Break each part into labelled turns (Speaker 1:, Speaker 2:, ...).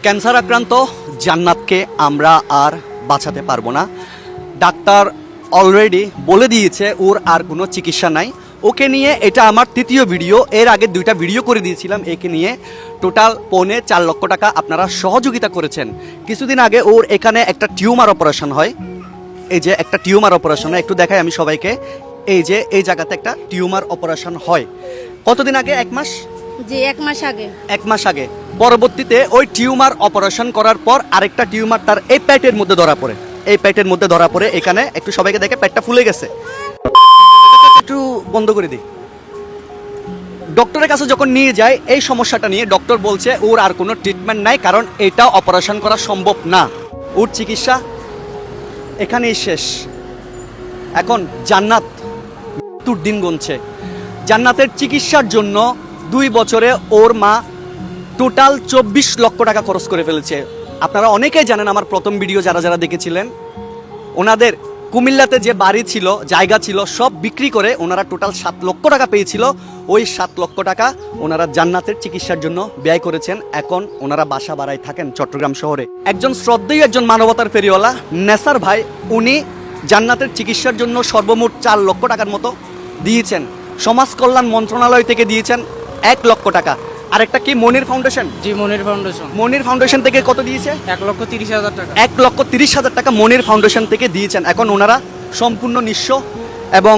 Speaker 1: Cancer আক্রান্ত জান্নাতকে আমরা আর বাঁচাতে পারবো না। ডাক্তার অলরেডি বলে দিয়েছে ওর আর কোনো চিকিৎসা নাই। ওকে নিয়ে এটা আমার তৃতীয় ভিডিও, এর আগে 2টা ভিডিও করে দিয়েছিলাম একে নিয়ে। টোটাল 4.25 লক্ষ টাকা আপনারা সহযোগিতা করেছেন। কিছুদিন আগে ওর এখানে একটা টিউমার অপারেশন হয়, এই যে একটা টিউমার অপারেশন হয়, একটু দেখাই আমি সবাইকে। এই যে এই জায়গাতে একটা টিউমার অপারেশন হয় কতদিন আগে? 1 মাস,
Speaker 2: জি 1 মাস আগে।
Speaker 1: 1 মাস আগে। পরবর্তীতে ওই টিউমার অপারেশন করার পর আরেকটা টিউমার তার এই পেটের মধ্যে ধরা পড়ে। এই পেটের মধ্যে ধরা পড়ে এখানে একটু সবাইকে দেখে পেটটা ফুলে গেছে। একটু বন্ধ করে দিই। ডক্টরের কাছে যখন নিয়ে যায় এই সমস্যাটা নিয়ে, ডক্টর বলছে ওর আর কোনো ট্রিটমেন্ট নাই, কারণ এটা অপারেশন করা সম্ভব না। ওর চিকিৎসা এখানেই শেষ। এখন জান্নাত মৃত্যুর দিন গুনছে। জান্নাতের চিকিৎসার জন্য 2 বছরে ওর মা টোটাল 24 লক্ষ টাকা খরচ করে ফেলেছে। আপনারা অনেকেই জানেন, আমার প্রথম ভিডিও যারা যারা দেখেছিলেন, ওনাদের কুমিল্লাতে যে বাড়ি ছিল, জায়গা ছিল, সব বিক্রি করে ওনারা টোটাল 7 লক্ষ টাকা পেয়েছিল। ওই 7 লক্ষ টাকা ওনারা জান্নাতের চিকিৎসার জন্য ব্যয় করেছেন। এখন ওনারা বাসা বাড়ায় থাকেন চট্টগ্রাম শহরে। একজন শ্রদ্ধেয়, একজন মানবতার ফেরিওয়ালা নেসার ভাই, উনি জান্নাতের চিকিৎসার জন্য সর্বমোট 4 লক্ষ টাকার মতো দিয়েছেন। সমাজ কল্যাণ মন্ত্রণালয় থেকে দিয়েছেন 1 লক্ষ টাকা। আরেকটা কি মনির ফাউন্ডেশন?
Speaker 3: জি মনির ফাউন্ডেশন।
Speaker 1: মনির ফাউন্ডেশন থেকে কত দিয়েছে?
Speaker 3: 1,30,000 টাকা।
Speaker 1: 1,30,000 টাকা মনির ফাউন্ডেশন থেকে দিয়েছেন। এখন ওনারা সম্পূর্ণ নিঃস্ব এবং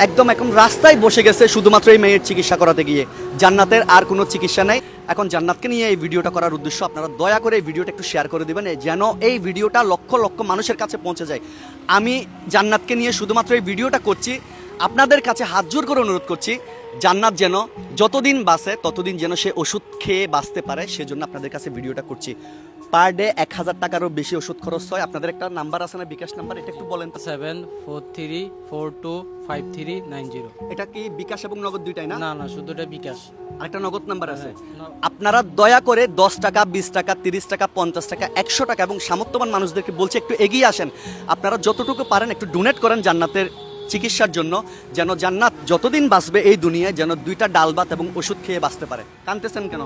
Speaker 1: একদম এখন রাস্তায় বসে গেছে শুধুমাত্র এই মেয়ের চিকিৎসা করাতে গিয়ে। জান্নাতের আর কোনো চিকিৎসা নেই। এখন জান্নাতকে নিয়ে এই ভিডিওটা করার উদ্দেশ্য, আপনারা দয়া করে এই ভিডিওটা একটু শেয়ার করে দেবেন, যেন এই ভিডিওটা লক্ষ লক্ষ মানুষের কাছে পৌঁছে যায়। আমি জান্নাতকে নিয়ে শুধুমাত্র এই ভিডিওটা করছি, আপনাদের কাছে হাত জোর করে অনুরোধ করছি, জান্নাত যেন যতদিন বাঁচে ততদিন যেন সে ওষুধ খেয়ে বাঁচতে পারে, সেজন্য আপনাদের কাছে ভিডিওটা করছি। পার ডে 1000 টাকারও বেশি ওষুধ খরচ হয়। আপনাদের একটা নাম্বার আছে না, বিকাশ নাম্বার, এটা একটু বলেন তো।
Speaker 3: 74342990।
Speaker 1: এটা কি বিকাশ এবং নগদ দুইটাই না?
Speaker 3: না না, শুধু এটা বিকাশ।
Speaker 1: আরেকটা নগদ নাম্বার আছে।
Speaker 3: হ্যাঁ,
Speaker 1: আপনারা দয়া করে 10 টাকা, 20 টাকা, 30 টাকা, 50 টাকা, 100 টাকা এবং সামর্থ্যবান মানুষদেরকে বলছে একটু এগিয়ে আসেন। আপনারা যতটুকু পারেন একটু ডোনেট করেন জান্নাতের চিকিৎসার জন্য, যেন জান্নাত যতদিন বাঁচবে এই দুনিয়ায় যেন 2টা ডাল ভাত এবং ওষুধ খেয়ে বাঁচতে পারে। কাঁদতেছেন কেন?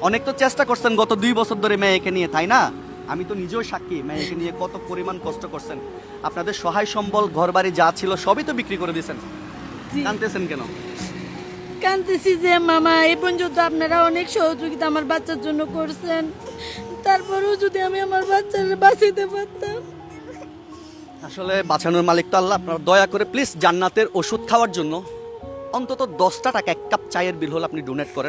Speaker 1: অনেক তো চেষ্টা করছেন গত 2 বছর ধরে মেয়েকে নিয়ে, তাই না? আমি তো নিজেও সাক্ষী, মেয়েকে নিয়ে কত পরিমাণ কষ্ট করছেন। আপনাদের সহায় সম্বল, ঘরবাড়ি যা ছিল সবই তো বিক্রি করে দিয়েছেন। কাঁদতেছেন কেন?
Speaker 2: কাঁদতেছি যে মামা এই পর্যন্ত আপনারা অনেক সহযোগিতা আমার বাচ্চার জন্য করছেন, তারপরেও যদি আমি আমার বাচ্চার বাঁচাতে পারতাম।
Speaker 1: আসলে বাঁচানোর মালিক তো আল্লাহ। আপনারা দয়া করে প্লিজ জান্নাতের ওষুধ খাওয়ার জন্য অন্তত 10টা টাকা, 1 কাপ চায়ের বিল হলে আপনি ডোনেট করেন।